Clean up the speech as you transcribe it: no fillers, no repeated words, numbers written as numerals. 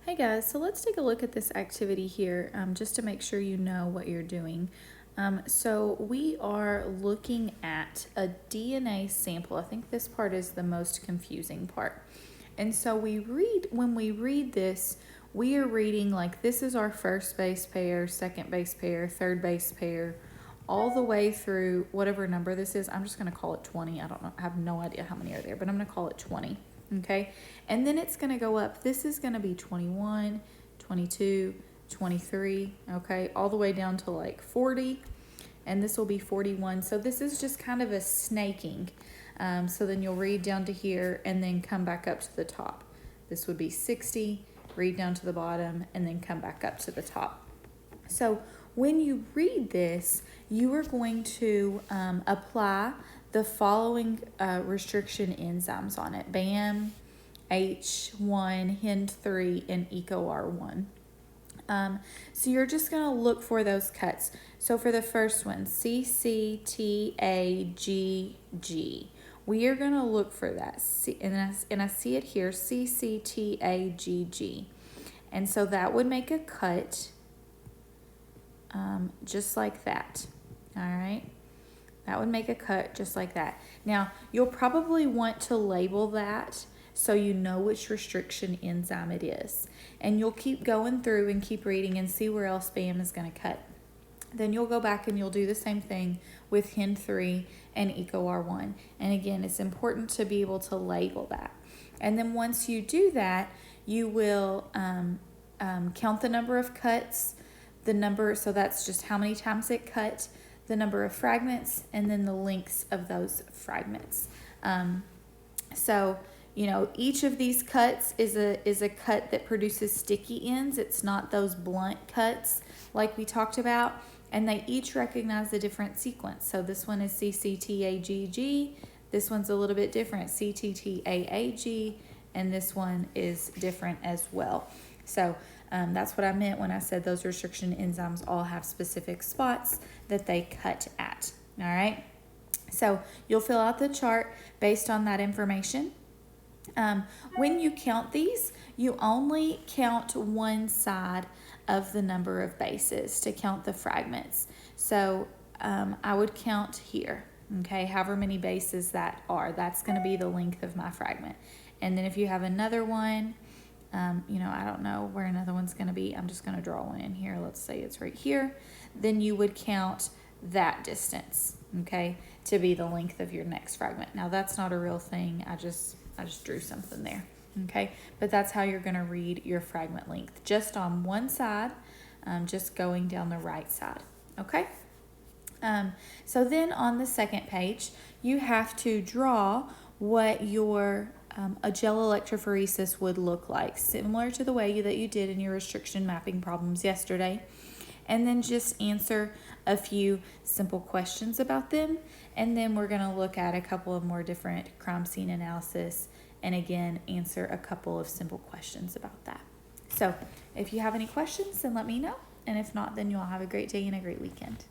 Hey guys, so let's take a look at this activity here just to make sure you know what you're doing. So we are looking at a DNA sample. I think this part is the most confusing part. And so when we read this, we are reading like this is our first base pair, second base pair, third base pair, all the way through whatever number this is. I'm just going to call it 20. I don't know. I have no idea how many are there, but I'm going to call it 20. Okay. And then it's going to go up. This is going to be 21, 22, 23. Okay. All the way down to like 40. And this will be 41. So this is just kind of a snaking. So then you'll read down to here and then come back up to the top. This would be 60, read down to the bottom, and then come back up to the top. So when you read this, you are going to apply the following restriction enzymes on it: BAM, H1, HIND3, and EcoR1. So you're just going to look for those cuts. So for the first one, CCTAGG, we are going to look for that. And I see it here, CCTAGG. And so that would make a cut just like that. All right. That would make a cut just like that. Now, you'll probably want to label that so you know which restriction enzyme it is. And you'll keep going through and keep reading and see where else BAM is going to cut. Then you'll go back and you'll do the same thing with HIN3 and EcoR1. And again, it's important to be able to label that. And then once you do that, you will count the number of cuts, the number, so that's just how many times it cut, the number of fragments, and then the lengths of those fragments. So, you know, each of these cuts is a cut that produces sticky ends. It's not those blunt cuts like we talked about. And they each recognize a different sequence. So this one is CCTAGG. This one's a little bit different, CTTAAG. And this one is different as well. So that's what I meant when I said those restriction enzymes all have specific spots that they cut at. All right. So you'll fill out the chart based on that information. When you count these, you only count one side of the number of bases to count the fragments. So I would count here, okay, however many bases that are. That's going to be the length of my fragment. And then if you have another one, you know, I don't know where another one's going to be. I'm just going to draw one in here. Let's say it's right here. Then you would count that distance, okay, to be the length of your next fragment. Now, that's not a real thing. I just drew something there, okay? But that's how you're going to read your fragment length, just on one side, just going down the right side, okay? So then on the second page, you have to draw what your a gel electrophoresis would look like, similar to the way that you did in your restriction mapping problems yesterday. And then just answer a few simple questions about them. And then we're going to look at a couple of more different crime scene analysis and again, answer a couple of simple questions about that. So if you have any questions, then let me know. And if not, then you'll have a great day and a great weekend.